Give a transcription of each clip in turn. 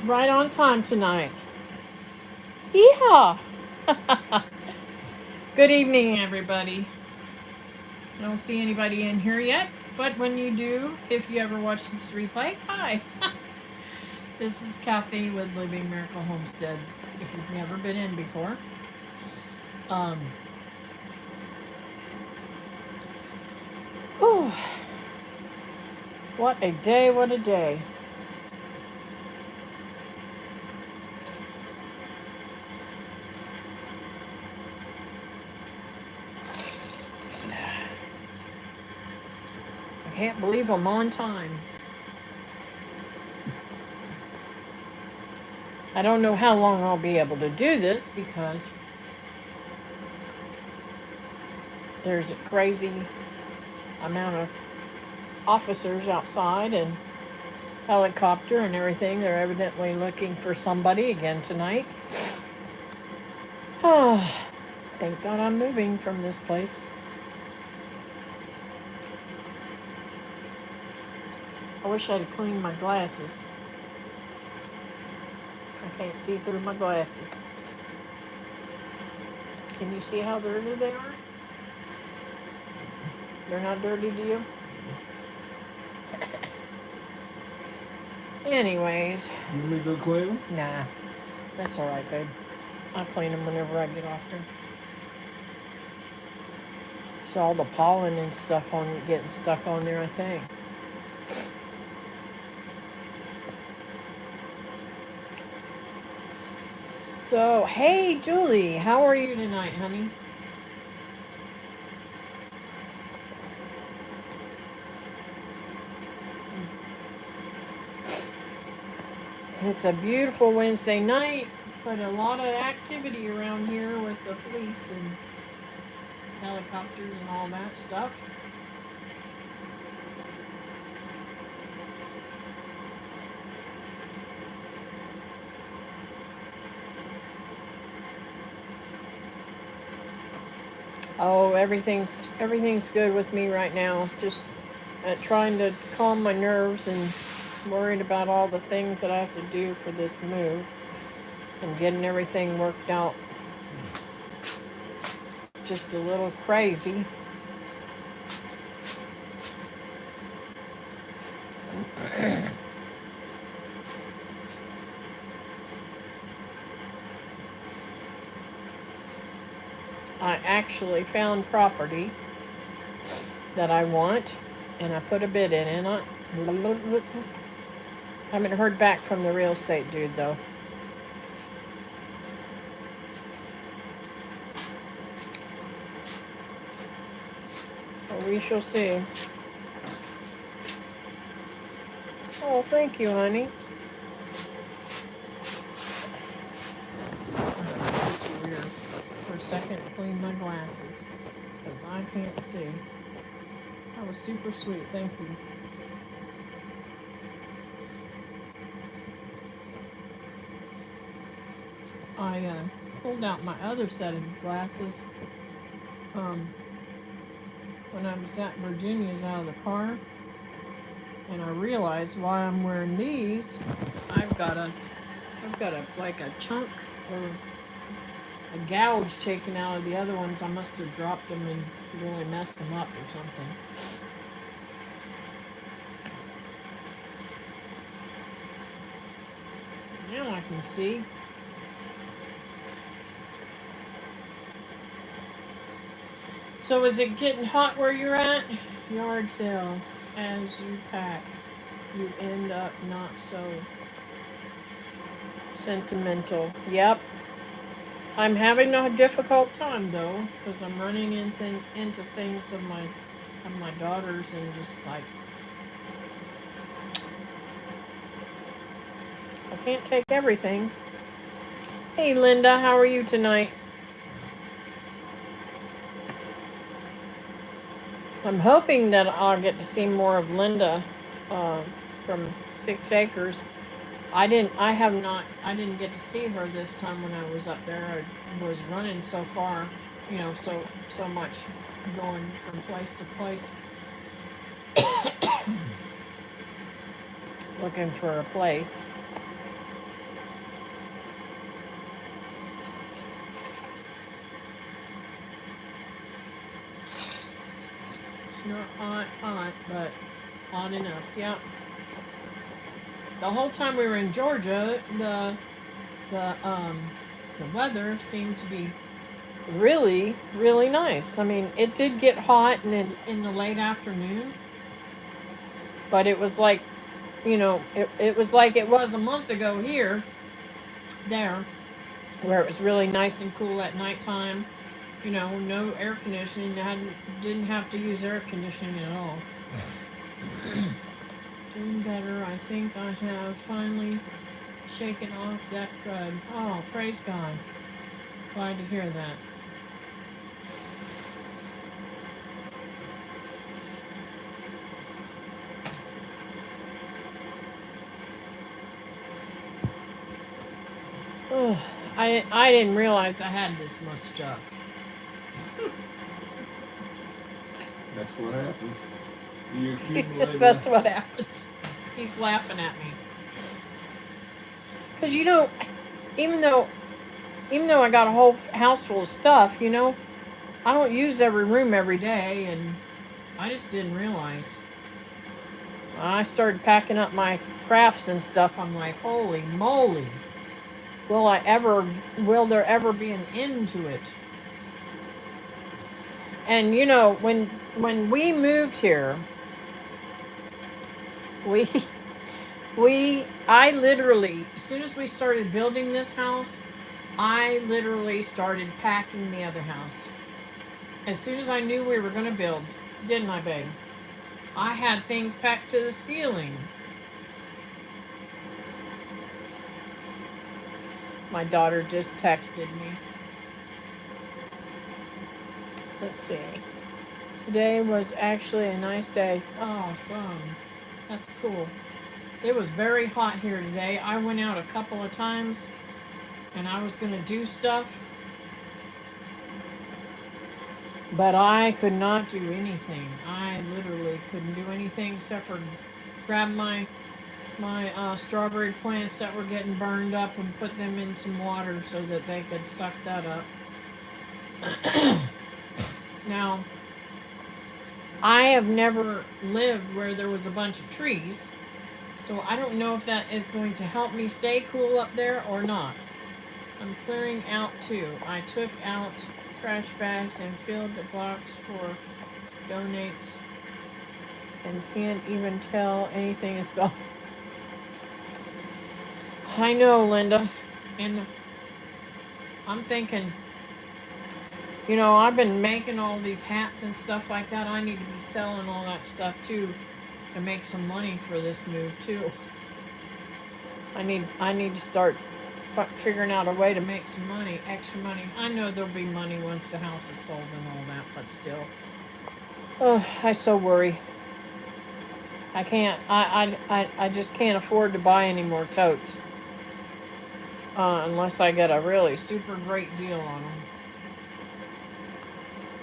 right on time tonight. Yeehaw! Good evening, everybody. I don't see anybody in here yet, but when you do, if you ever watch this replay, hi. This is Kathy with Living Miracle Homestead. If you've never been in before, um, whew, what a day! What a day! I can't believe I'm on time. I don't know how long I'll be able to do this because there's a crazy amount of officers outside and helicopter and everything. They're evidently looking for somebody again tonight. Thank God I'm moving from this place. I wish I'd cleaned my glasses. I can't see through my glasses. Can you see how dirty they are? They're not dirty to you? Anyways. You want me to go clean them? Nah. That's alright, babe. I'll clean them whenever I get off there. It's all the pollen and stuff on getting stuck on there, I think. So, hey, Julie, how are you tonight, honey? It's a beautiful Wednesday night, but a lot of activity around here with the police and helicopters and all that stuff. Oh, everything's good with me right now. Just trying to calm my nerves and worried about all the things that I have to do for this move and getting everything worked out. Just a little crazy. I actually found property that I want, and I put a bid in it. Haven't heard back from the real estate dude though. So we shall see. Oh, thank you, honey. For a second, clean my glasses because I can't see. That was super sweet. Thank you. I pulled out my other set of glasses when I was at Virginia's out of the car, and I realized why I'm wearing these. I've got a like a chunk or a gouge taken out of the other ones. I must have dropped them and really messed them up or something. Now I can see. So is it getting hot where you're at? Yard sale. As you pack, you end up not so sentimental. Yep. I'm having a difficult time though, because I'm running into things of my daughters and just like I can't take everything. Hey Linda, how are you tonight? I'm hoping that I'll get to see more of Linda from 6 Acres. I didn't get to see her this time when I was up there. I was running so far, so much going from place to place. Looking for a place. not hot, hot, but hot enough. Yeah. The whole time we were in Georgia, the um the weather seemed to be really, really nice. I mean, it did get hot in the late afternoon, but it was like, it was like it was a month ago here, there, where it was really nice and cool at nighttime. No air conditioning. Didn't have to use air conditioning at all. Doing better. I think I have finally shaken off that crud. Oh, praise God. Glad to hear that. Oh, I didn't realize I had this much stuff. That's what happens. You He says accumulate that's what happens. He's laughing at me. Because even though I got a whole house full of stuff, I don't use every room every day, and I just didn't realize. When I started packing up my crafts and stuff, I'm like, holy moly. Will there ever be an end to it? And when we moved here, we I literally, as soon as we started building this house, I literally started packing the other house. As soon as I knew we were going to build, didn't I, babe? I had things packed to the ceiling. My daughter just texted me. Let's see. Today was actually a nice day. Awesome. That's cool. It was very hot here today. I went out a couple of times and I was going to do stuff, but I could not do anything. I literally couldn't do anything except for grab my strawberry plants that were getting burned up and put them in some water so that they could suck that up. Now, I have never lived where there was a bunch of trees, so I don't know if that is going to help me stay cool up there or not. I'm clearing out too. I took out trash bags and filled the box for donates and can't even tell anything is gone. I know, Linda. And I'm thinking, I've been making all these hats and stuff like that. I need to be selling all that stuff too to make some money for this move too. I need to start figuring out a way to make some money, extra money. I know there'll be money once the house is sold and all that, but still. Oh, I so worry. I can't. I just can't afford to buy any more totes unless I get a really super great deal on them.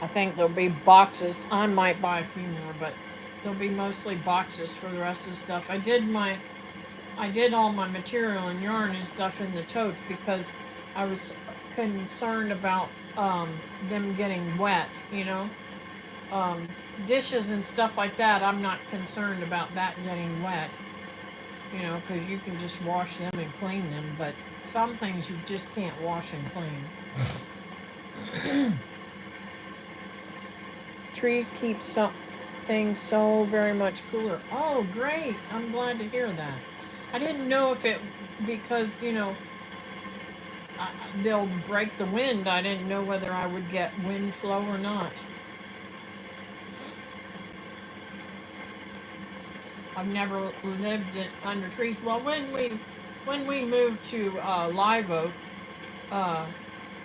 I think there'll be boxes. I might buy a few more, but there'll be mostly boxes for the rest of the stuff. I did all my material and yarn and stuff in the totes because I was concerned about them getting wet, dishes and stuff like that. I'm not concerned about that getting wet, because you can just wash them and clean them, but some things you just can't wash and clean. Trees keep things so very much cooler. Oh, great. I'm glad to hear that. I didn't know if it, because, they'll break the wind. I didn't know whether I would get wind flow or not. I've never lived under trees. Well, when we moved to Live Oak,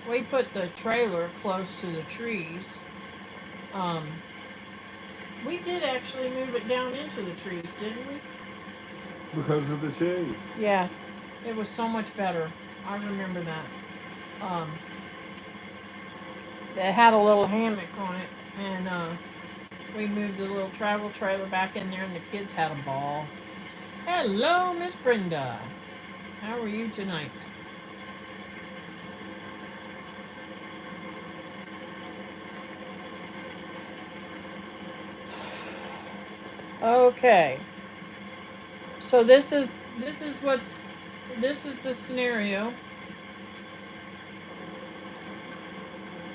we put the trailer close to the trees. We did actually move it down into the trees, didn't we? Because of the shade. Yeah, it was so much better. I remember that. It had a little hammock on it, and we moved the little travel trailer back in there, and the kids had a ball. Hello, Miss Brenda. How are you tonight? Okay. So this is the scenario.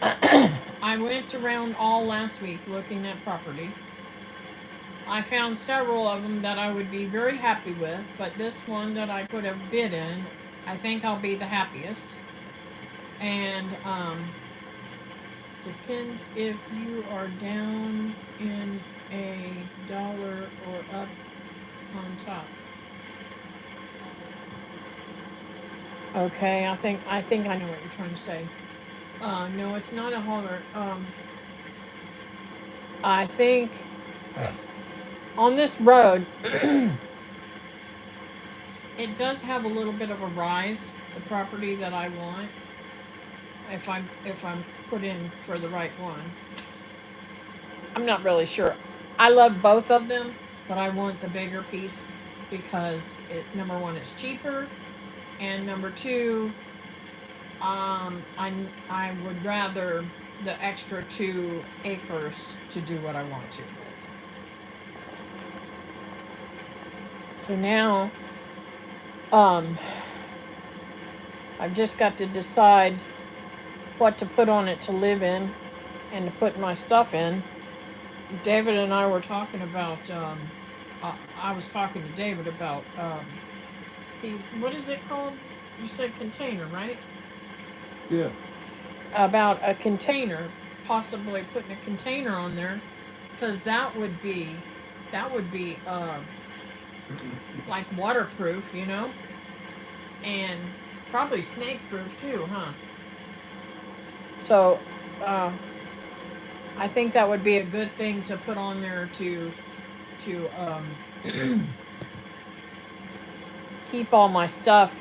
I went around all last week looking at property. I found several of them that I would be very happy with, but this one that I put a bid in, I think I'll be the happiest. And depends if you are down in a dollar or up on top. Okay, I think I know what you're trying to say. No, it's not a holler. I think on this road, it does have a little bit of a rise. The property that I want, if I'm put in for the right one, I'm not really sure. I love both of them, but I want the bigger piece because number one, it's cheaper, and number two, I would rather the extra 2 acres to do what I want to. So now, um, I've just got to decide what to put on it to live in and to put my stuff in. David and I were talking about, I was talking to David about, what is it called? You said container, right? Yeah. About a container, possibly putting a container on there, because that would be like waterproof, and probably snake proof too, huh? So, uh, I think that would be a good thing to put on there to keep all my stuff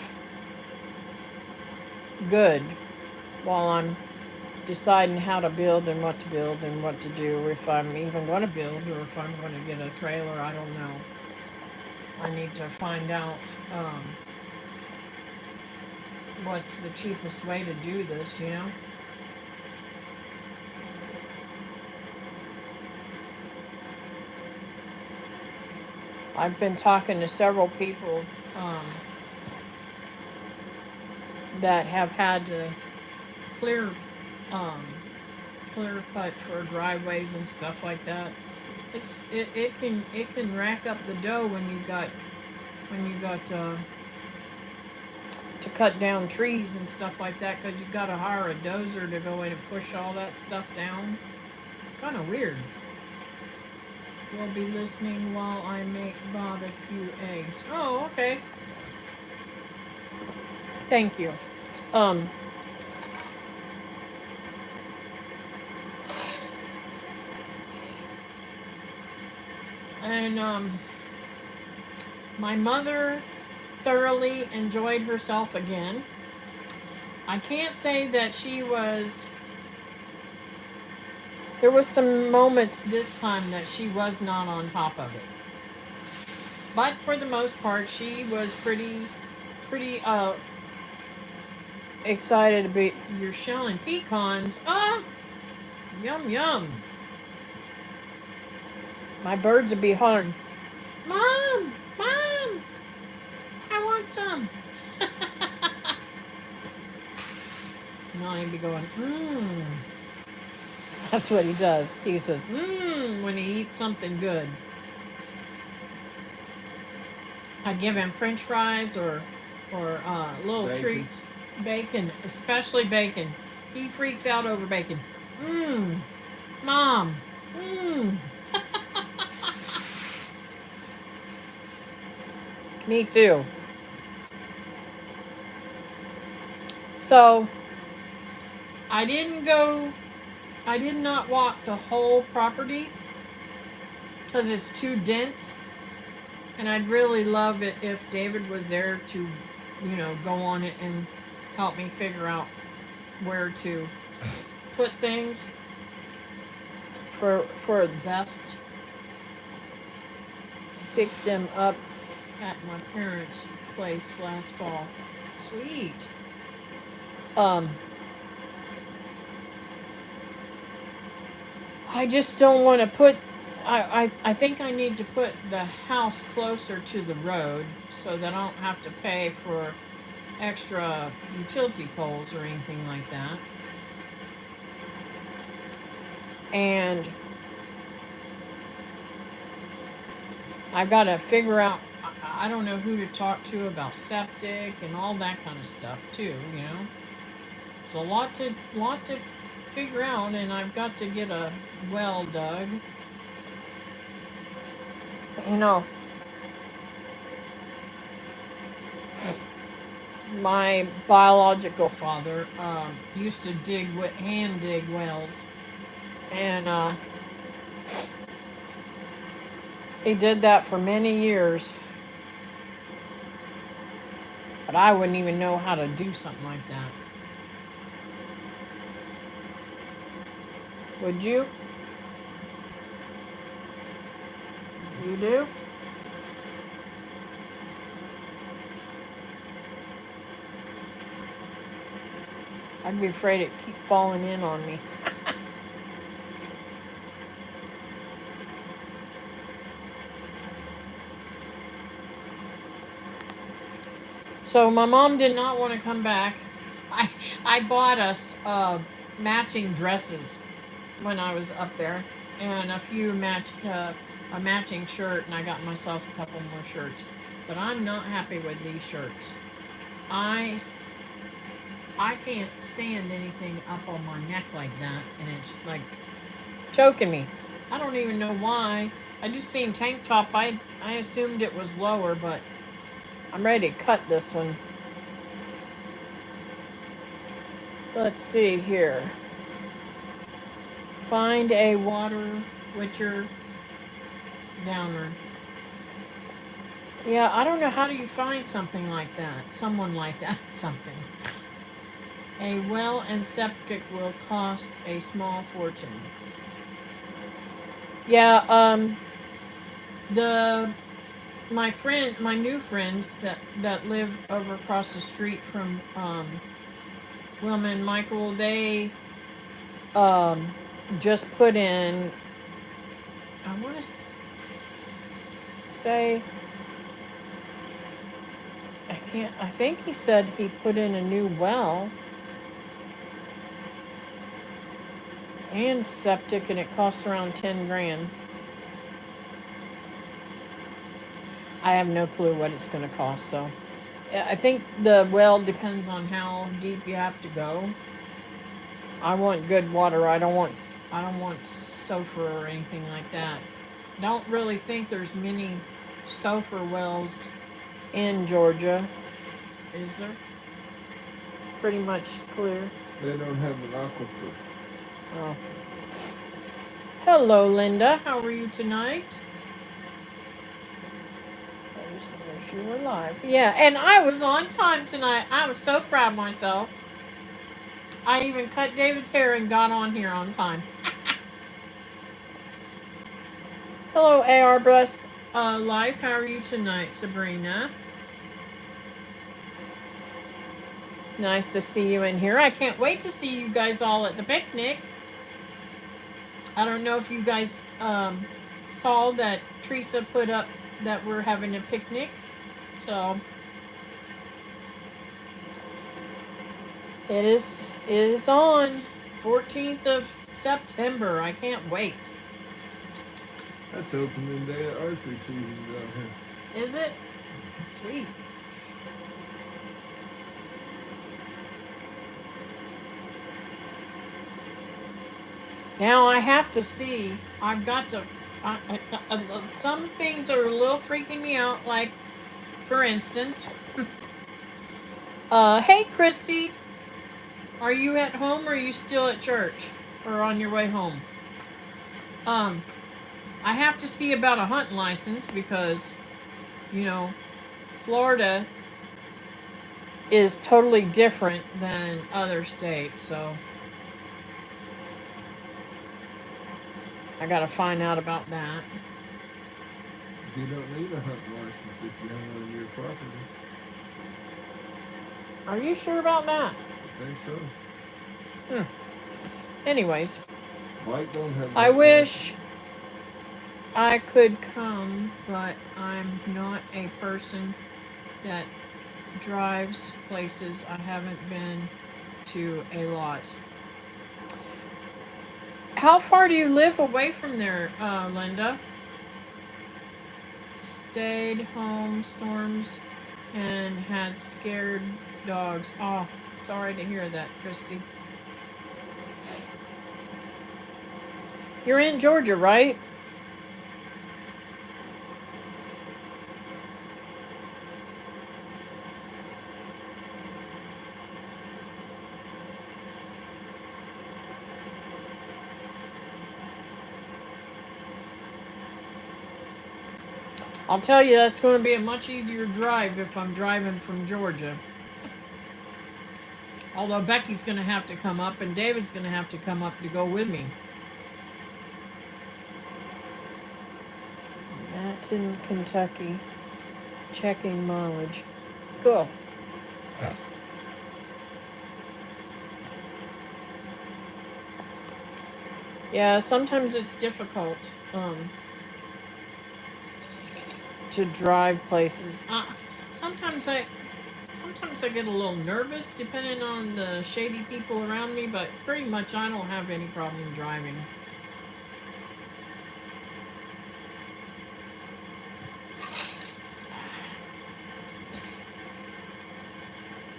good while I'm deciding how to build and what to build and what to do, if I'm even going to build or if I'm going to get a trailer. I don't know. I need to find out what's the cheapest way to do this. I've been talking to several people that have had to clear um, clear cut for driveways and stuff like that. It can rack up the dough when you got to cut down trees and stuff like that, because you've got to hire a dozer to go in and push all that stuff down. Kind of weird. We'll be listening while I make Bob a few eggs. Oh, okay. Thank you. Um, and my mother thoroughly enjoyed herself again. I can't say that there was some moments this time that she was not on top of it. But for the most part, she was pretty excited to be. You're shelling pecans. Ah, yum yum. My birds would be hollering, Mom, Mom, I want some. And I'd be going, mmm. That's what he does. He says, mmm, when he eats something good. I give him French fries or little Bacon. treats. Bacon, especially bacon. He freaks out over bacon. Mmm, Mom, mmm. Me too. So I did not walk the whole property because it's too dense, and I'd really love it if David was there to, go on it and help me figure out where to put things for the best. Picked them up at my parents' place last fall. Sweet. I just don't want to put. I think I need to put the house closer to the road so that I don't have to pay for extra utility poles or anything like that. And I've got to figure out, I don't know who to talk to about septic and all that kind of stuff too, you know. It's a lot to figure out, and I've got to get a well dug. You know, my biological father used to hand dig wells, and he did that for many years. But I wouldn't even know how to do something like that. Would you? You do? I'd be afraid it'd keep falling in on me. So my mom did not want to come back. I I bought us matching dresses when I was up there, and a matching shirt, and I got myself a couple more shirts. But I'm not happy with these shirts. I I can't stand anything up on my neck like that, and it's like choking me. I don't even know why. I just seen tank top. I assumed it was lower, but I'm ready to cut this one. Let's see here. Find a water witcher downer. Yeah, I don't know how do you find something like that. Someone like that. Something. A well and septic will cost a small fortune. Yeah, the my new friends that live over across the street from Wilma and Michael, they um just put in, I want to say, I think he said he put in a new well and septic, and it costs around 10 grand. I have no clue what it's going to cost, so I think the well depends on how deep you have to go. I want good water. I don't want sulfur or anything like that. Don't really think there's many sulfur wells in Georgia. Is there? Pretty much clear. They don't have an aquifer. Oh. Hello, Linda. How are you tonight? I just wish you were live. Yeah, and I was on time tonight. I was so proud of myself. I even cut David's hair and got on here on time. Hello, AR Blessed Life. How are you tonight, Sabrina? Nice to see you in here. I can't wait to see you guys all at the picnic. I don't know if you guys saw that Teresa put up that we're having a picnic. So it is on 14th of September. I can't wait. That's opening day of archery season down here. Is it? Sweet. Now I have to see. I've got to. Some things are a little freaking me out. Like, for instance, hey Christy, are you at home or are you still at church or on your way home? I have to see about a hunting license because, you know, Florida is totally different than other states, so I gotta find out about that. You don't need a hunting license if you hunt on your property. Are you sure about that? I think so. Anyways, Mike don't have. I wish I could come, but I'm not a person that drives places I haven't been to a lot. How far do you live away from there, Linda? Stayed home, storms, and had scared dogs. Oh, sorry to hear that, Christy. You're in Georgia, right? I'll tell you, that's going to be a much easier drive if I'm driving from Georgia. Although Becky's going to have to come up and David's going to have to come up to go with me. Manhattan, Kentucky. Checking mileage. Cool. Yeah, sometimes it's difficult to drive places. Sometimes I sometimes I get a little nervous depending on the shady people around me, but pretty much I don't have any problem driving.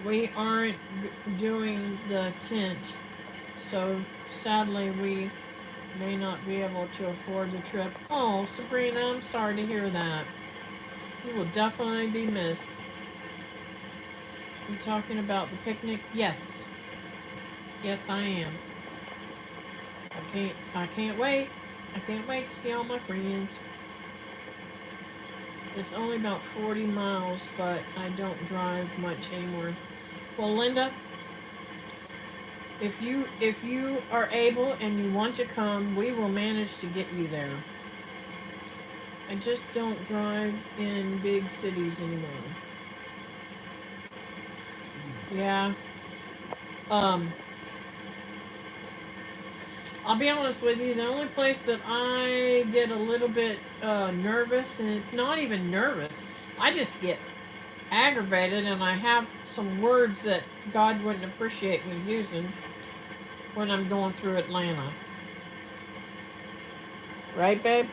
We aren't doing the tent, so sadly we may not be able to afford the trip. Oh, Sabrina, I'm sorry to hear that. You will definitely be missed. You talking about the picnic? Yes. Yes, I am. I can't wait. I can't wait to see all my friends. It's only about 40 miles, but I don't drive much anymore. Well, Linda, if you are able and you want to come, we will manage to get you there. I just don't drive in big cities anymore. Yeah. Um, I'll be honest with you, the only place that I get a little bit nervous, and it's not even nervous, I just get aggravated and I have some words that God wouldn't appreciate me using when I'm going through Atlanta. Right, babe?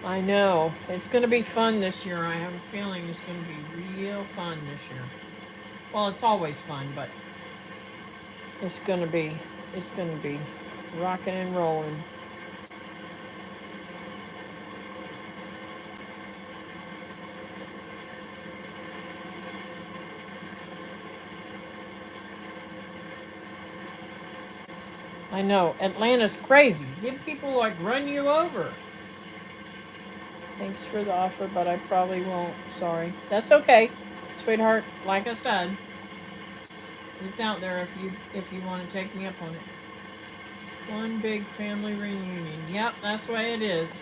I know. It's going to be fun this year. I have a feeling it's going to be real fun this year. Well, it's always fun, but it's going to be it's going to be rocking and rolling. I know. Atlanta's crazy. Give people like run you over. Thanks for the offer, but I probably won't. Sorry. That's okay, sweetheart. Like I said, it's out there if you want to take me up on it. One big family reunion. Yep, that's the way it is.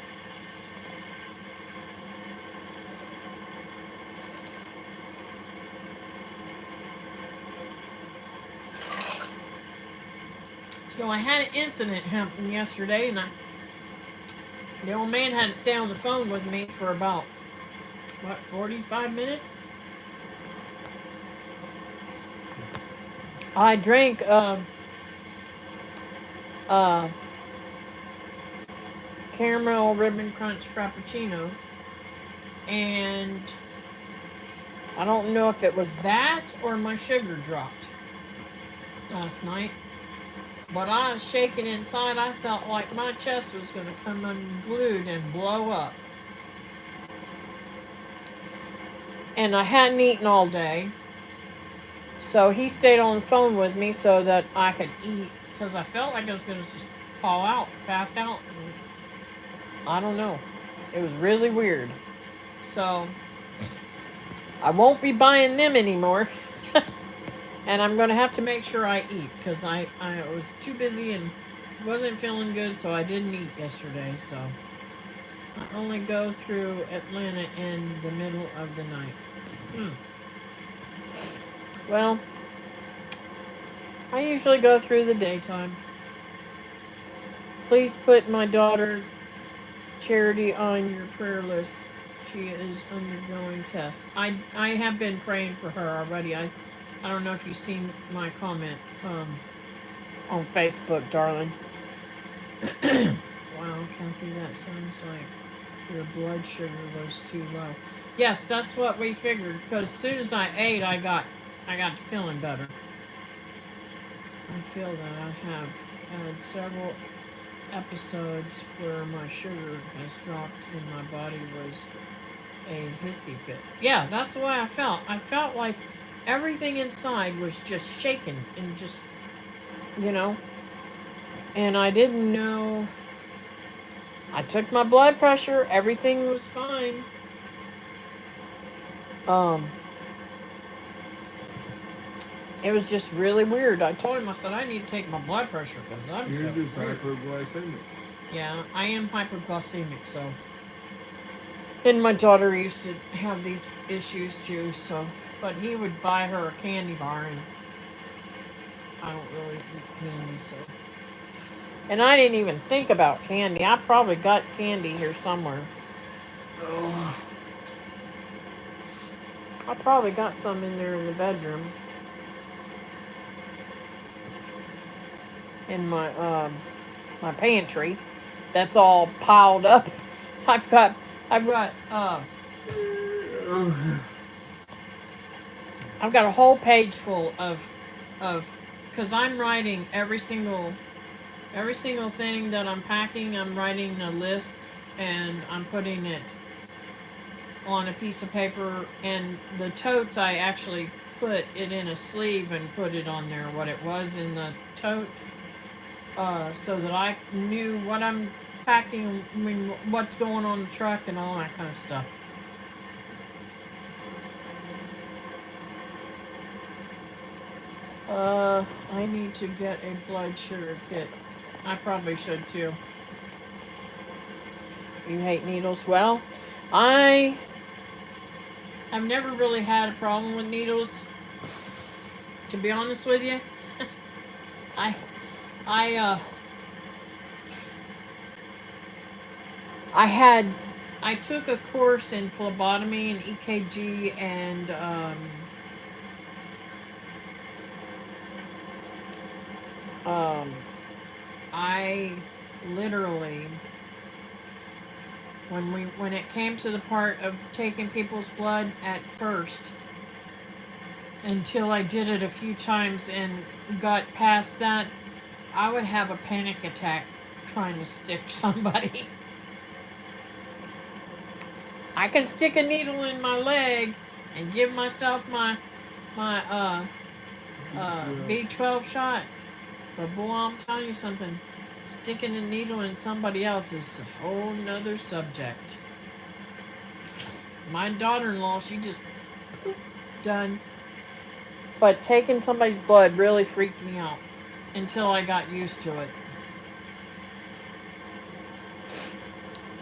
So I had an incident happen yesterday, and the old man had to stay on the phone with me for about what 45 minutes. I drank uh, caramel ribbon crunch frappuccino, and I don't know if it was that or my sugar dropped last night. But I was shaking inside. I felt like my chest was going to come unglued and blow up. And I hadn't eaten all day. So he stayed on the phone with me so that I could eat. Because I felt like I was going to just fall out, pass out. And I don't know. It was really weird. So I won't be buying them anymore. And I'm going to have to make sure I eat. Because I was too busy and wasn't feeling good. So I didn't eat yesterday. So I only go through Atlanta in the middle of the night. Hmm. Well, I usually go through the daytime. Please put my daughter Charity on your prayer list. She is undergoing tests. I have been praying for her already. I don't know if you've seen my comment on Facebook, darling. Wow, Kathy, that sounds like your blood sugar was too low. Yes, that's what we figured. Because as soon as I ate, I got feeling better. I feel that I have had several episodes where my sugar has dropped and my body was a hissy fit. Yeah, that's the way I felt. I felt like everything inside was just shaking and just, you know, and I didn't know. I took my blood pressure, everything was fine. Um, it was just really weird. I told him, I said, I need to take my blood pressure because I'm You're feeling just weird. hyperglycemic. Yeah, I am hyperglycemic, so. And my daughter used to have these issues too, so. But he would buy her a candy bar, and I don't really eat candy, so. And I didn't even think about candy. I probably got candy here somewhere. Oh. I probably got some in there in the bedroom. In my pantry. That's all piled up. I've got I've got I've got a whole page full of because I'm writing every single thing that I'm packing. I'm writing a list and I'm putting it on a piece of paper. And the totes, I actually put it in a sleeve and put it on there what it was in the tote, so that I knew what I'm packing, I mean, what's going on the truck and all that kind of stuff. I need to get a blood sugar kit. I probably should too. You hate needles? Well, I have never really had a problem with needles. To be honest with you, I, I, I had, I took a course in phlebotomy and EKG and um, I literally, when it came to the part of taking people's blood at first, until I did it a few times and got past that, I would have a panic attack trying to stick somebody. I can stick a needle in my leg and give myself my B12 shot. But boy, I'm telling you something. Sticking a needle in somebody else is a whole nother subject. My daughter-in-law, she just done. But taking somebody's blood really freaked me out until I got used to it.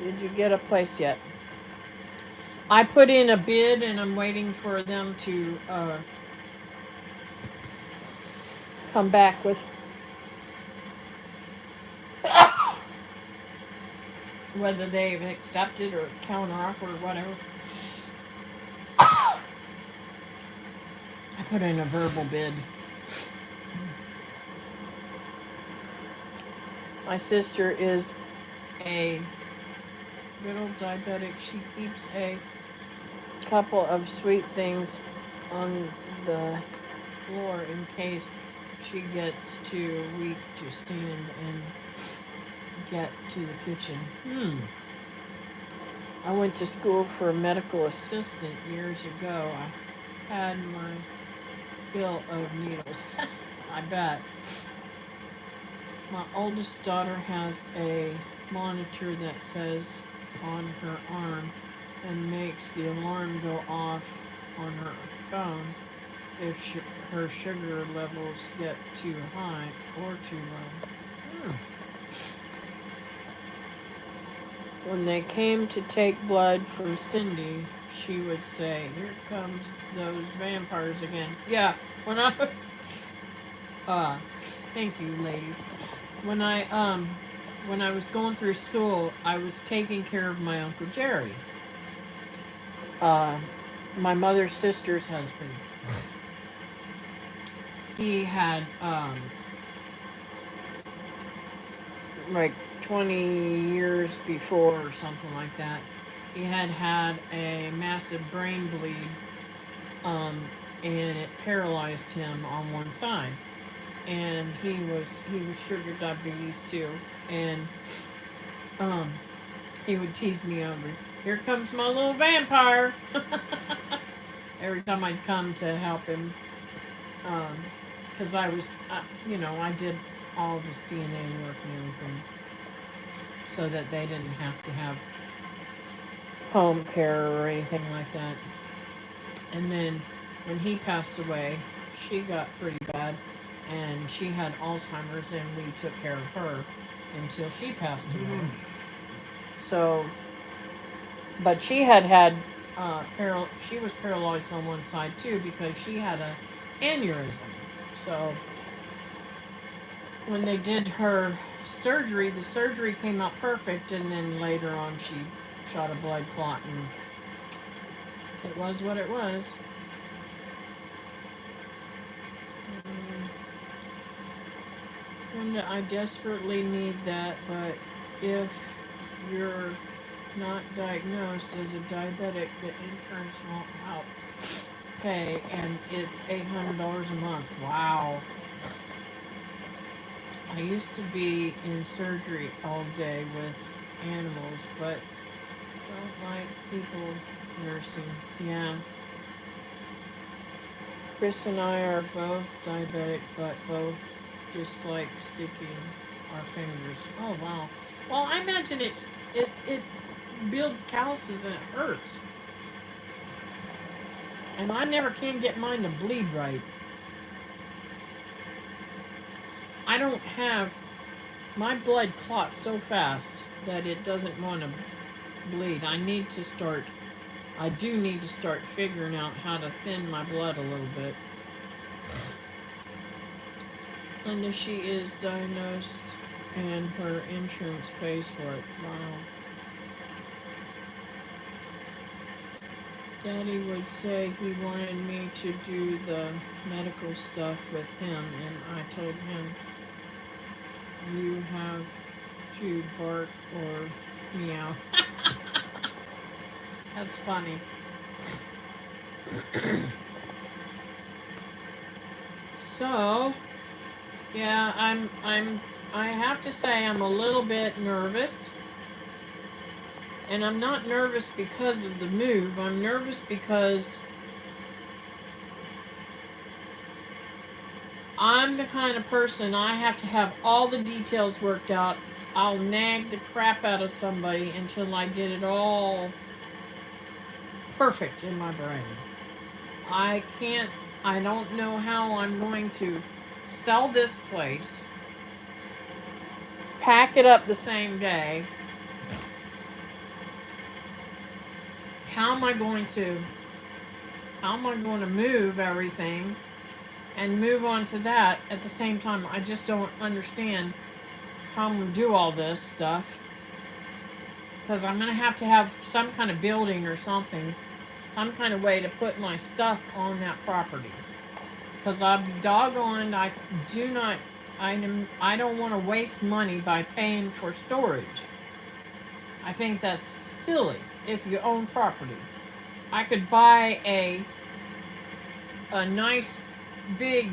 Did you get a place yet? I put in a bid and I'm waiting for them to come back with whether they've accepted or counteroffer or whatever. I put in a verbal bid. My sister is a good old diabetic. She keeps a couple of sweet things on the floor in case she gets too weak to stand and get to the kitchen. I went to school for a medical assistant years ago. I had my fill of needles. I bet. My oldest daughter has a monitor that says on her arm and makes the alarm go off on her phone if her sugar levels get too high or too low. When they came to take blood from Cindy, she would say, "Here comes those vampires again." Yeah, when I thank you, ladies. When I was going through school, I was taking care of my Uncle Jerry, uh, my mother's sister's husband. He had like 20 years before or something like that. He had had a massive brain bleed, um, and it paralyzed him on one side. And he was sugar diabetes too, and um, he would tease me over. Here comes my little vampire. Every time I'd come to help him, because I did all the CNA work and everything, so that they didn't have to have home care or anything like that. And then when he passed away, she got pretty bad, and she had Alzheimer's, and we took care of her until she passed away. So, but she had she was paralyzed on one side too because she had a aneurysm. So when they did her surgery, the surgery came out perfect, and then later on she shot a blood clot, and it was what it was. And I desperately need that, but if you're not diagnosed as a diabetic, the insurance won't help pay, and it's $800 a month. Wow. I used to be in surgery all day with animals, but don't like people nursing. Yeah. Chris and I are both diabetic, but both dislike sticking our fingers. Oh wow. Well, I imagine it builds calluses and it hurts. And I never can get mine to bleed right. I don't have my blood clots so fast that it doesn't want to bleed. I do need to start figuring out how to thin my blood a little bit. Linda, she is diagnosed and her insurance pays for it. Wow. Daddy would say he wanted me to do the medical stuff with him, and I told him, you have to bark or meow. That's funny. So, yeah, I have to say I'm a little bit nervous. And I'm not nervous because of the move. I'm nervous because I'm the kind of person, I have to have all the details worked out. I'll nag the crap out of somebody until I get it all perfect in my brain. I don't know how I'm going to sell this place, pack it up the same day. How am I going to move everything and move on to that at the same time? I just don't understand how I'm going to do all this stuff, because I'm going to have some kind of building or something, some kind of way to put my stuff on that property, because I'm doggone, I don't want to waste money by paying for storage. I think that's silly. If you own property, I could buy a nice big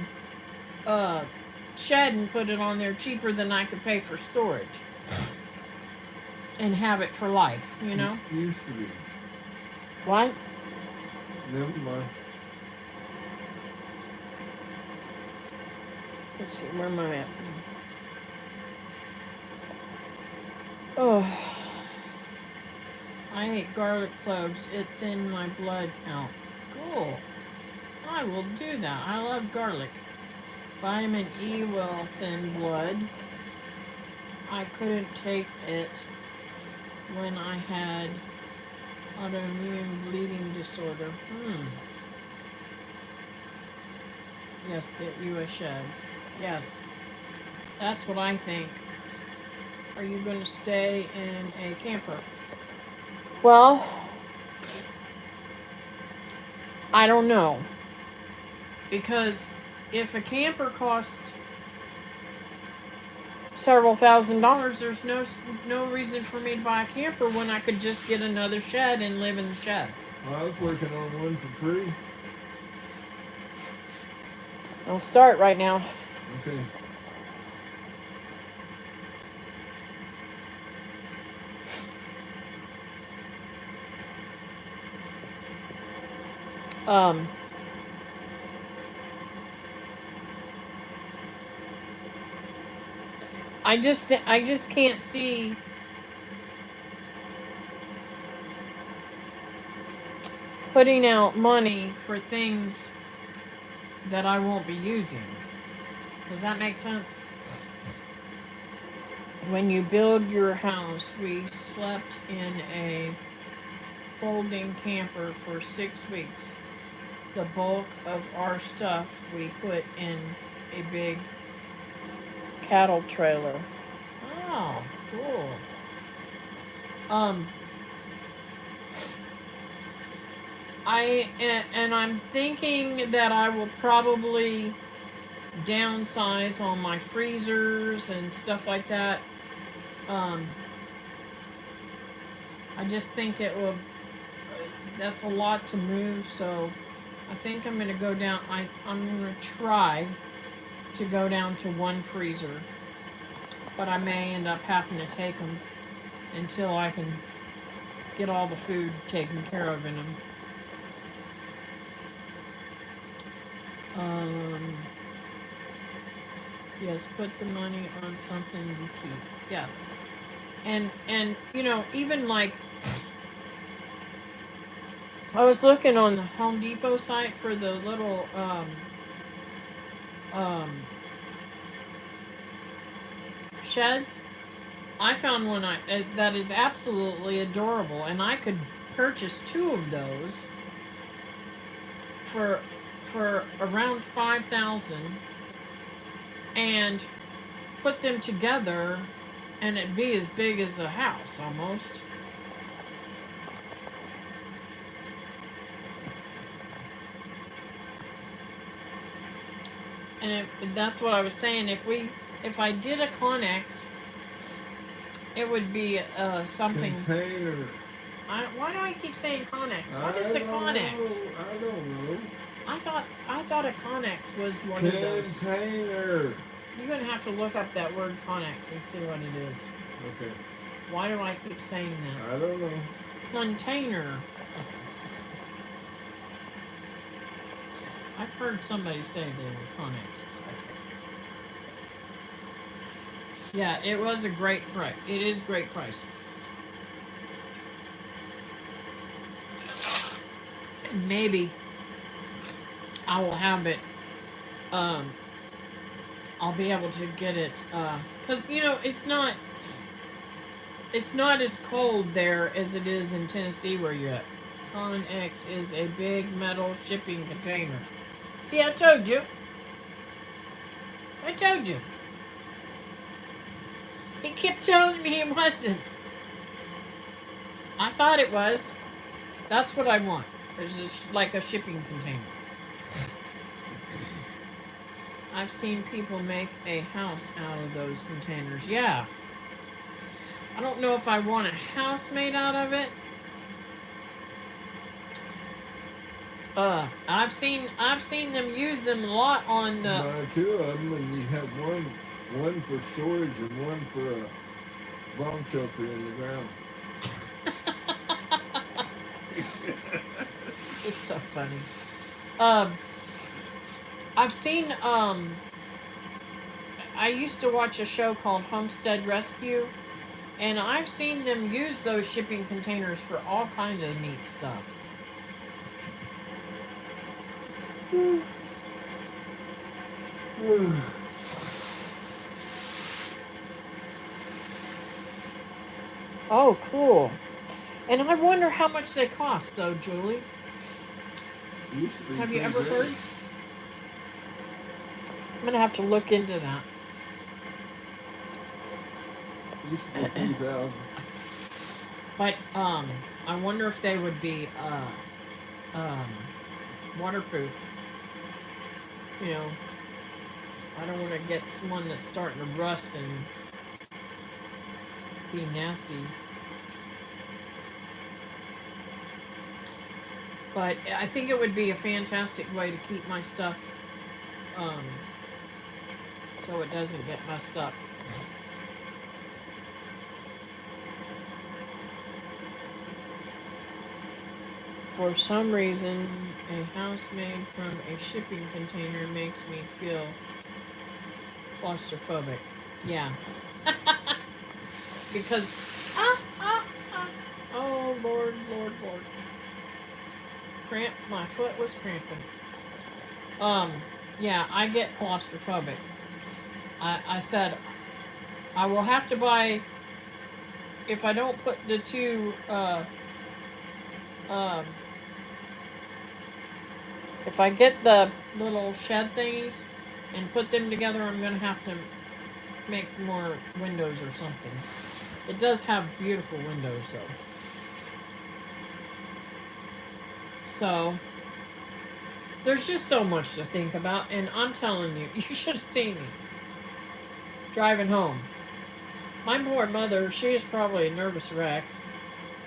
shed and put it on there cheaper than I could pay for storage, and have it for life, you know? It used to be. What? Never mind. Let's see, where am I at? Oh, I ate garlic cloves. It thinned my blood out. Cool. I will do that. I love garlic. Vitamin E will thin blood. I couldn't take it when I had Autoimmune bleeding disorder. Yes, get you a shed. Yes, that's what I think. Are you going to stay in a camper? Well, I don't know. Because if a camper costs several $1,000s, there's no reason for me to buy a camper when I could just get another shed and live in the shed. Well, I was working on one for free. I'll start right now. Okay. I just can't see putting out money for things that I won't be using. Does that make sense? When you build your house, we slept in a folding camper for 6 weeks. The bulk of our stuff we put in a big cattle trailer. Oh, cool. I'm thinking that I will probably downsize on my freezers and stuff like that. I just think it will. That's a lot to move, so I think I'm gonna go down. I'm gonna try to go down to one freezer, but I may end up having to take them until I can get all the food taken care of in them. Yes, put the money on something you keep. Yes. And even like I was looking on the Home Depot site for the little sheds. I found one that is absolutely adorable, and I could purchase 2 of those for around 5,000 and put them together, and it'd be as big as a house almost. And that's what I was saying. If I did a Connex, it would be something. Container. Why do I keep saying Connex? What is a Connex? I don't know. I thought a Connex was one of those. Container. You're gonna have to look up that word Connex and see what it is. Okay. Why do I keep saying that? I don't know. Container. I've heard somebody say they were Connexes. Yeah, it was a great price. It is great price. Maybe I will have it. I'll be able to get it because it's not as cold there as it is in Tennessee where you're at. Connex is a big metal shipping container. See, I told you. I told you. He kept telling me it wasn't. I thought it was. That's what I want. It's just like a shipping container. I've seen people make a house out of those containers. Yeah. I don't know if I want a house made out of it. I've seen them use them a lot on the. Buy 2 of them, and you have one for storage and one for a bomb shelter in the ground. It's so funny. I've seen I used to watch a show called Homestead Rescue, and I've seen them use those shipping containers for all kinds of neat stuff. Oh, cool. And I wonder how much they cost, though, Julie. Used to be Have you ever 3 heard? grand. I'm gonna have to look into that. Used to be 3,000. But I wonder if they would be waterproof. You know, I don't want to get one that's starting to rust and be nasty. But I think it would be a fantastic way to keep my stuff um, so it doesn't get messed up. For some reason, a house made from a shipping container makes me feel claustrophobic. Yeah. Because, ah, ah, ah. Oh, Lord, Lord, Lord. My foot was cramping. Yeah, I get claustrophobic. I said, I will have to buy, if I don't put the two, um, if I get the little shed thingies and put them together, I'm going to have to make more windows or something. It does have beautiful windows, though. So, there's just so much to think about, and I'm telling you, you should have seen me driving home. My poor mother, she is probably a nervous wreck.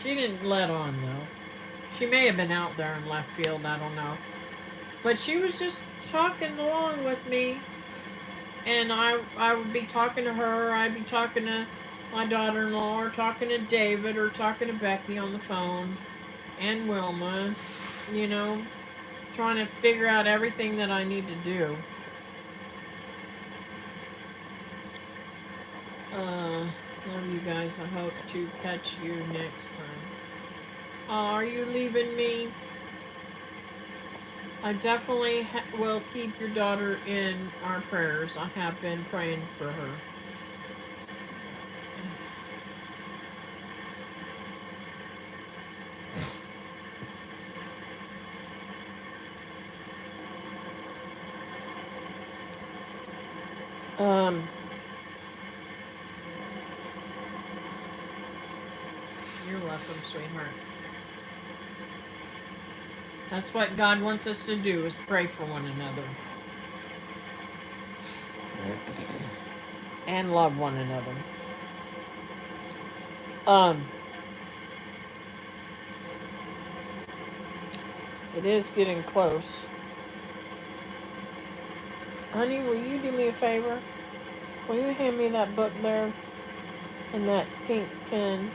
She didn't let on, though. She may have been out there in left field, I don't know. But she was just talking along with me, and I would be talking to her, I'd be talking to my daughter-in-law, or talking to David, or talking to Becky on the phone, and Wilma, you know, trying to figure out everything that I need to do. Love you guys. I hope to catch you next time. Are you leaving me? I definitely will keep your daughter in our prayers. I have been praying for her. Um, you're welcome, sweetheart. That's what God wants us to do, is pray for one another. And love one another. It is getting close. Honey, will you do me a favor? Will you hand me that book there and that pink pen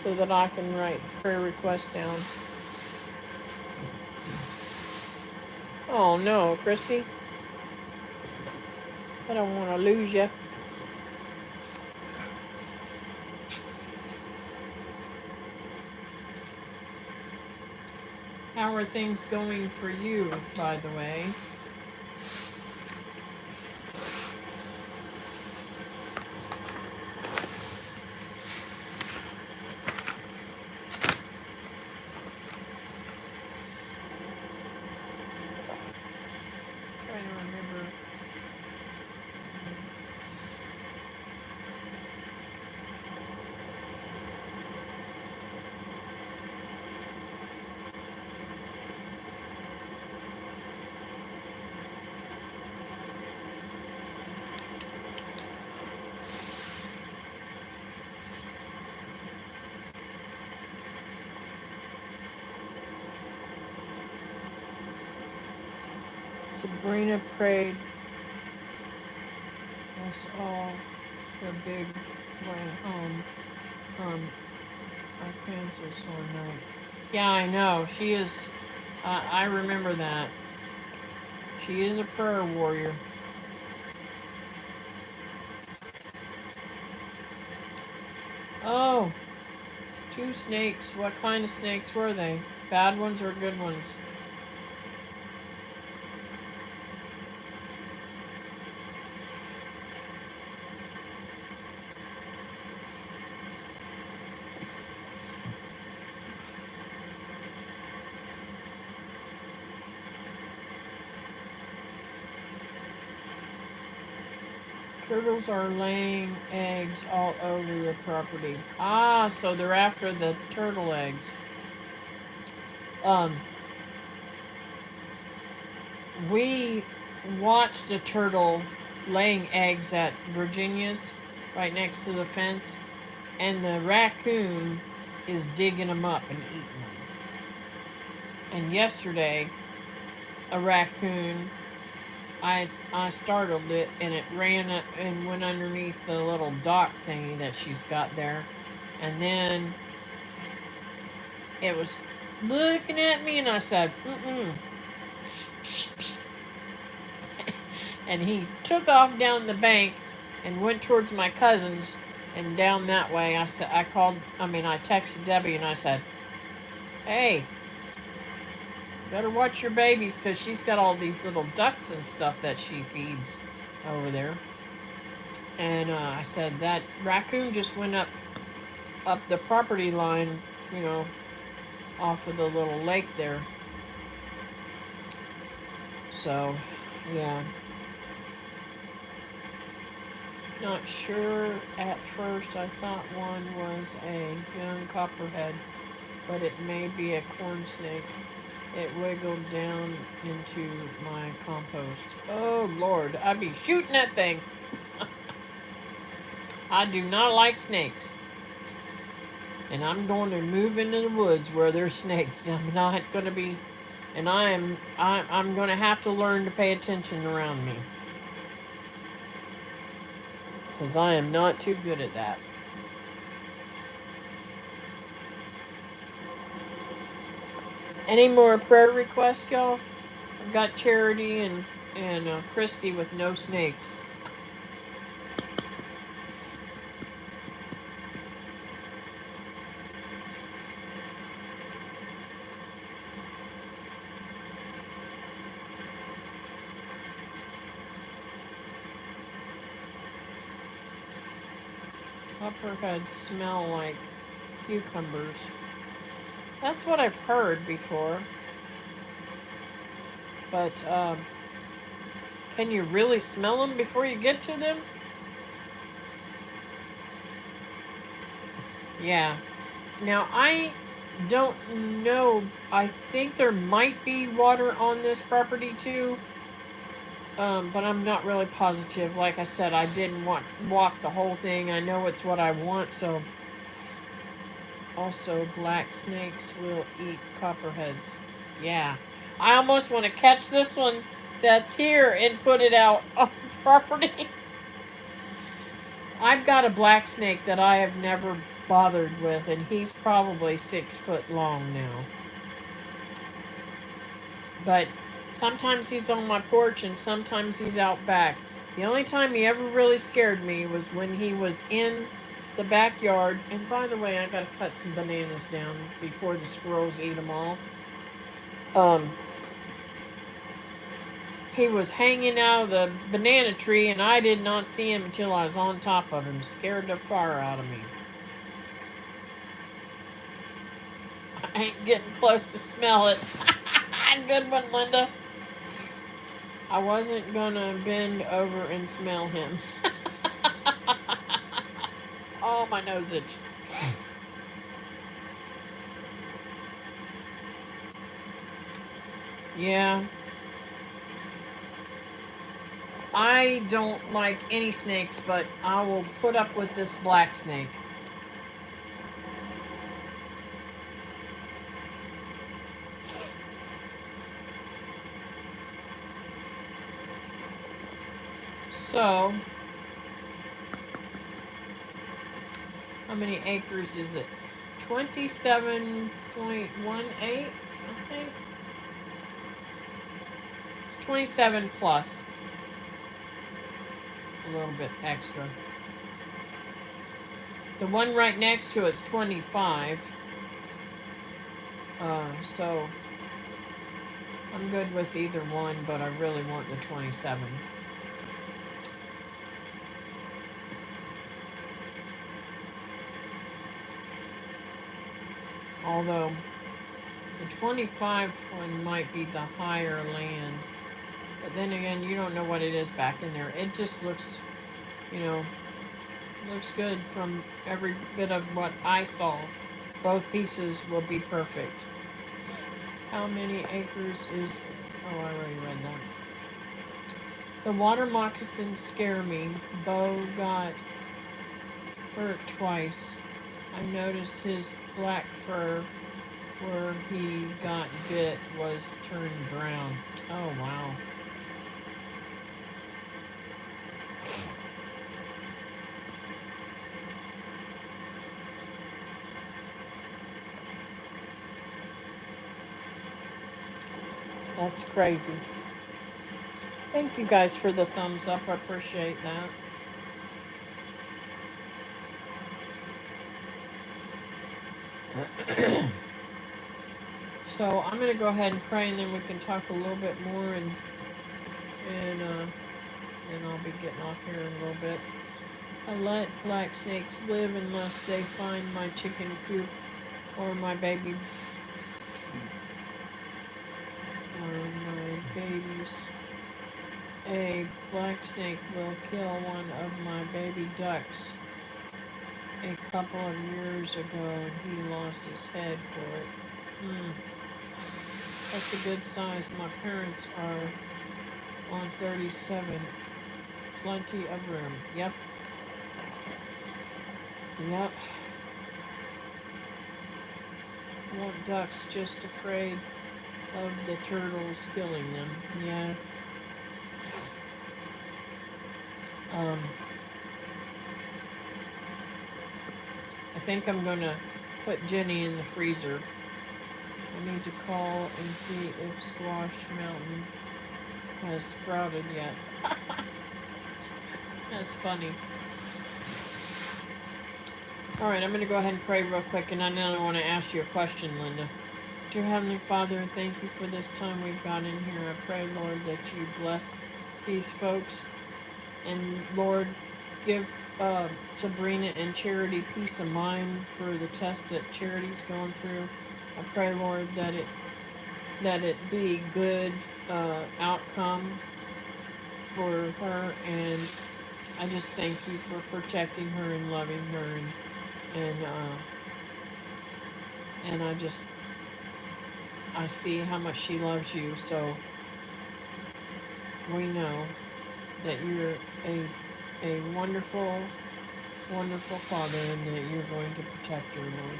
so that I can write prayer requests down? Oh no, Christy. I don't want to lose you. How are things going for you, by the way? Trying to remember. Sabrina prayed us all for big way home from Kansas one night. Yeah, I know. She is. I remember that. She is a prayer warrior. Oh, two snakes. What kind of snakes were they? Bad ones or good ones? Turtles are laying eggs all over the property. Ah, so they're after the turtle eggs. Um, we watched a turtle laying eggs at Virginia's right next to the fence, and the raccoon is digging them up and eating them. And yesterday, a raccoon, I startled it, and it ran up and went underneath the little dock thingy that she's got there, and then it was looking at me, and I said, mm-mm. And he took off down the bank and went towards my cousins, and down that way. I texted Debbie, and I said, hey, better watch your babies, because she's got all these little ducks and stuff that she feeds over there. And I said, that raccoon just went up the property line, you know, off of the little lake there. So, yeah. Not sure at first. I thought one was a young copperhead, but it may be a corn snake. It wiggled down into my compost. Oh Lord, I'd be shooting that thing. I do not like snakes. And I'm going to move into the woods where there's snakes. I'm not going to be, and I'm going to have to learn to pay attention around me. Because I am not too good at that. Any more prayer requests, y'all? I've got Charity and Christy with no snakes. Copperheads smell like cucumbers. That's what I've heard before. But, can you really smell them before you get to them? Yeah. Now, I don't know. I think there might be water on this property too. But I'm not really positive. Like I said, I didn't walk the whole thing. I know it's what I want, so. Also, black snakes will eat copperheads. Yeah. I almost want to catch this one that's here and put it out on the property. I've got a black snake that I have never bothered with, and he's probably 6 foot long now. But sometimes he's on my porch and sometimes he's out back. The only time he ever really scared me was when he was in the backyard. And by the way, I gotta cut some bananas down before the squirrels eat them all. He was hanging out of the banana tree, and I did not see him until I was on top of him. Scared the fire out of me. I ain't getting close to smell it. Good one, Linda. I wasn't gonna bend over and smell him. Oh, my nose itch. Yeah. I don't like any snakes, but I will put up with this black snake. So, how many acres is it? 27.18, I think. 27 plus. A little bit extra. The one right next to it's 25. So I'm good with either one, but I really want the 27. Although the 25 one might be the higher land. But then again, you don't know what it is back in there. It just looks you know, looks good from every bit of what I saw. Both pieces will be perfect. How many acres is... Oh, I already read that. The water moccasins scare me. Bo got hurt twice. I noticed his black fur where he got bit was turned brown. Oh, wow. That's crazy. Thank you guys for the thumbs up. I appreciate that. So I'm gonna go ahead and pray, and then we can talk a little bit more, and I'll be getting off here in a little bit. I let black snakes live unless they find my chicken coop or my baby or my babies. A black snake will kill one of my baby ducks a couple of years ago, and he lost his head for it. That's a good size. My parents are on 37. Plenty of room. Yep. Yep. Want ducks, just afraid of the turtles killing them. Yeah. I think I'm gonna put Jenny in the freezer. I need to call and see if Squash Mountain has sprouted yet. That's funny. Alright, I'm going to go ahead and pray real quick, and then I want to ask you a question, Linda. Dear Heavenly Father, thank you for this time we've got in here. I pray, Lord, that you bless these folks. And, Lord, give Sabrina and Charity peace of mind for the test that Charity's going through. I pray, Lord, that it be good outcome for her, and I just thank you for protecting her and loving her, and I see how much she loves you, so we know that you're a wonderful, wonderful Father, and that you're going to protect her, Lord.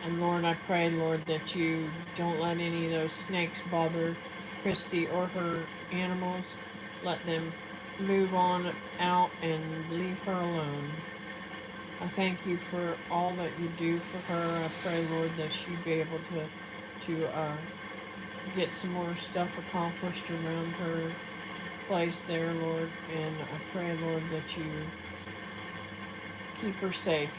And Lord, I pray, Lord, that you don't let any of those snakes bother Christy or her animals. Let them move on out and leave her alone. I thank you for all that you do for her. I pray, Lord, that she'd be able to get some more stuff accomplished around her place there, Lord. And I pray, Lord, that you keep her safe.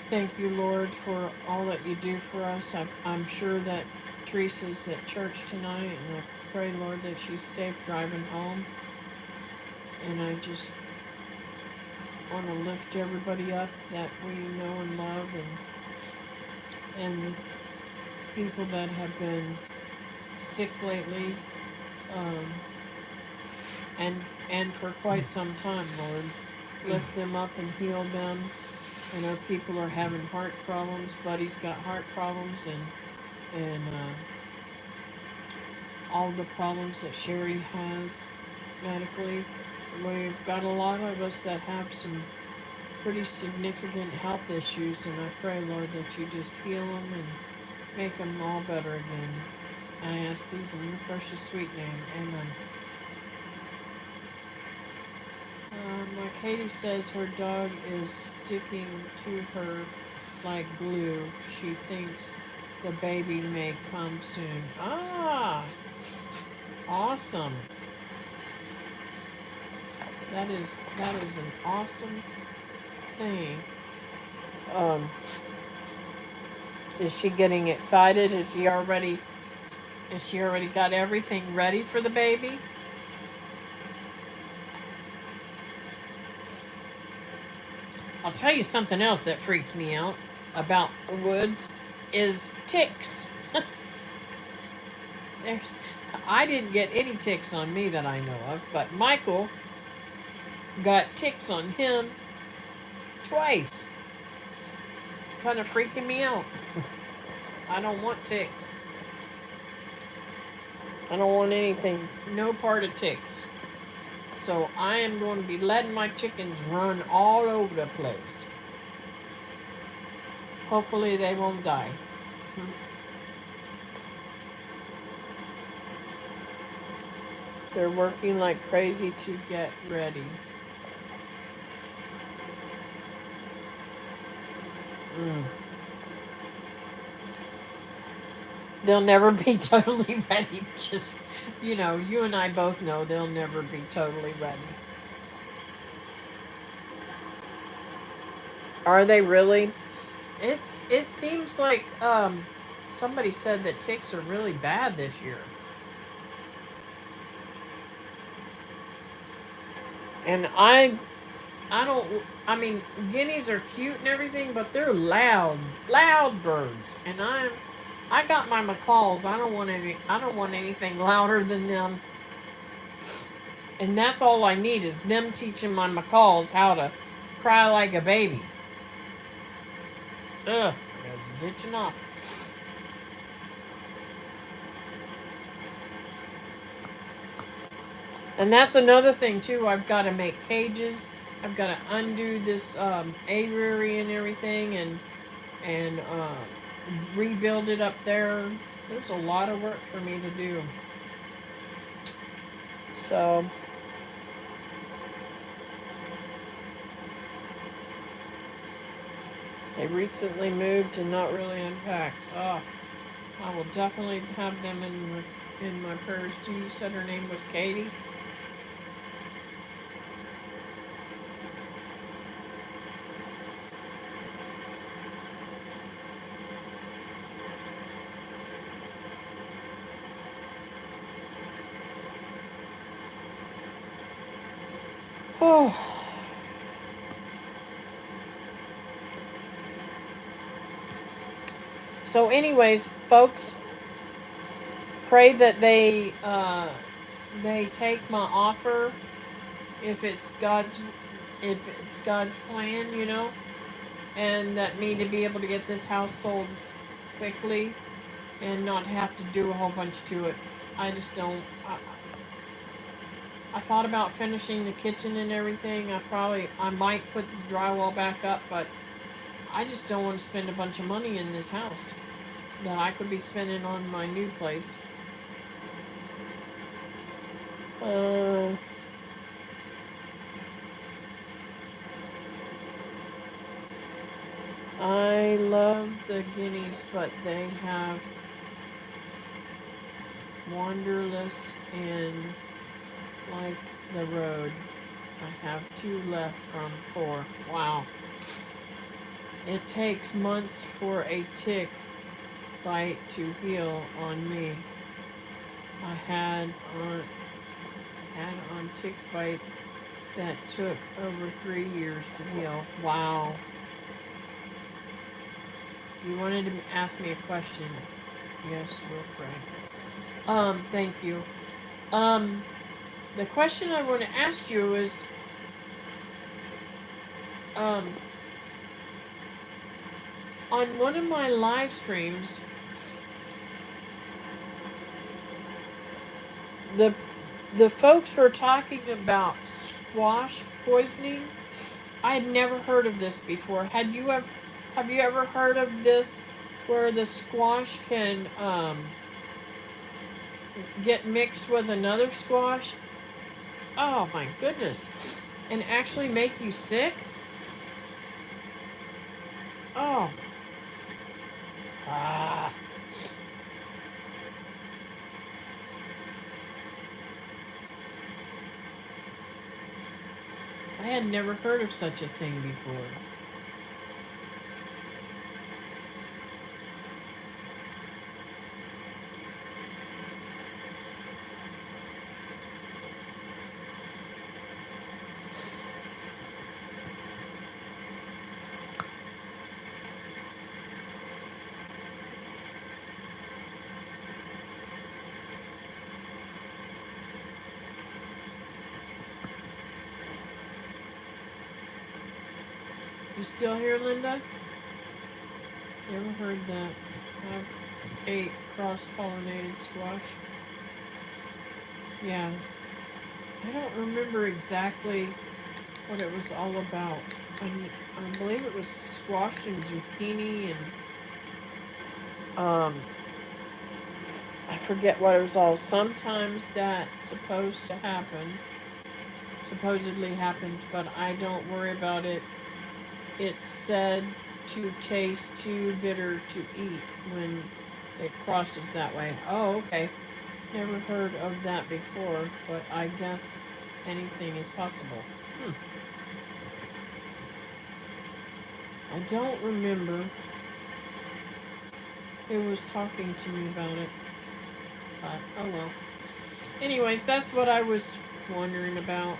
Thank you, Lord, for all that you do for us. I'm sure that Teresa's at church tonight, and I pray, Lord, that she's safe driving home. And I just want to lift everybody up that we know and love, and people that have been sick lately, and for quite some time, Lord. Lift them up and heal them. I know people are having heart problems. Buddy's got heart problems, and all the problems that Sherry has medically. We've got a lot of us that have some pretty significant health issues, and I pray, Lord, that you just heal them and make them all better again. I ask these in your precious sweet name. Amen. Like Katie says, her dog is sticking to her like glue. She thinks the baby may come soon. Ah, awesome. That is an awesome thing. Is she getting excited? Is she already got everything ready for the baby? I'll tell you something else that freaks me out about the woods is ticks. I didn't get any ticks on me that I know of, but Michael got ticks on him twice. It's kind of freaking me out. I don't want ticks. I don't want anything, no part of ticks. So I am going to be letting my chickens run all over the place. Hopefully they won't die. They're working like crazy to get ready. Mm. They'll never be totally ready. Just, you know, you and I both know they'll never be totally ready. Are they really? It seems like somebody said that ticks are really bad this year. And I don't I mean guineas are cute and everything, but they're loud birds. And I got my macaws. I don't want anything louder than them. And that's all I need is them teaching my macaws how to cry like a baby. Ugh, it's itching off. And that's another thing too. I've got to make cages. I've got to undo this aviary and everything, and rebuild it up there. There's a lot of work for me to do. So they recently moved and not really unpacked. Oh, I will definitely have them in my prayers too. You said her name was Katie. Oh. So, anyways, folks, pray that they take my offer if it's God's plan, you know, and that me to be able to get this house sold quickly and not have to do a whole bunch to it. I just don't. I thought about finishing the kitchen and everything. I might put the drywall back up, but I just don't want to spend a bunch of money in this house that I could be spending on my new place. I love the guineas, but they have wanderlust and like the road. I have 2 left from 4. Wow. It takes months for a tick bite to heal on me. I had on tick bite that took over 3 years to heal. Wow. You wanted to ask me a question. Yes, we'll pray. Thank you. The question I want to ask you is, um, on one of my live streams, the the folks were talking about squash poisoning. I had never heard of this before. Have you ever heard of this, where the squash can get mixed with another squash? Oh my goodness. And actually make you sick? Oh. Ah. I had never heard of such a thing before. You still here, Linda? Never heard that. I've ate cross-pollinated squash. Yeah. I don't remember exactly what it was all about. I believe it was squash and zucchini and I forget what it was all. Sometimes that's supposed to happen. Supposedly happens, but I don't worry about it. It's said to taste too bitter to eat when it crosses that way. Oh, okay. Never heard of that before, but I guess anything is possible. I don't remember who was talking to me about it, but oh well. Anyways, that's what I was wondering about.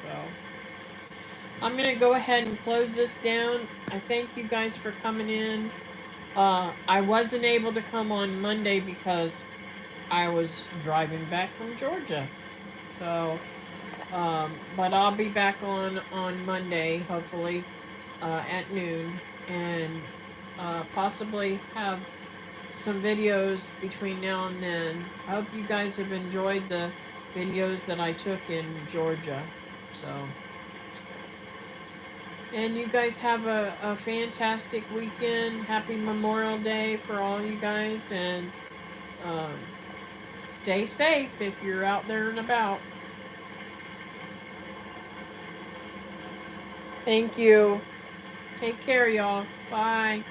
So, I'm going to go ahead and close this down. I thank you guys for coming in. I wasn't able to come on Monday because I was driving back from Georgia. So, but I'll be back on Monday, hopefully, at noon, and possibly have some videos between now and then. I hope you guys have enjoyed the videos that I took in Georgia. So, and you guys have a fantastic weekend. Happy Memorial Day for all you guys, and um, stay safe if you're out there and about. Thank you. Take care, y'all. Bye.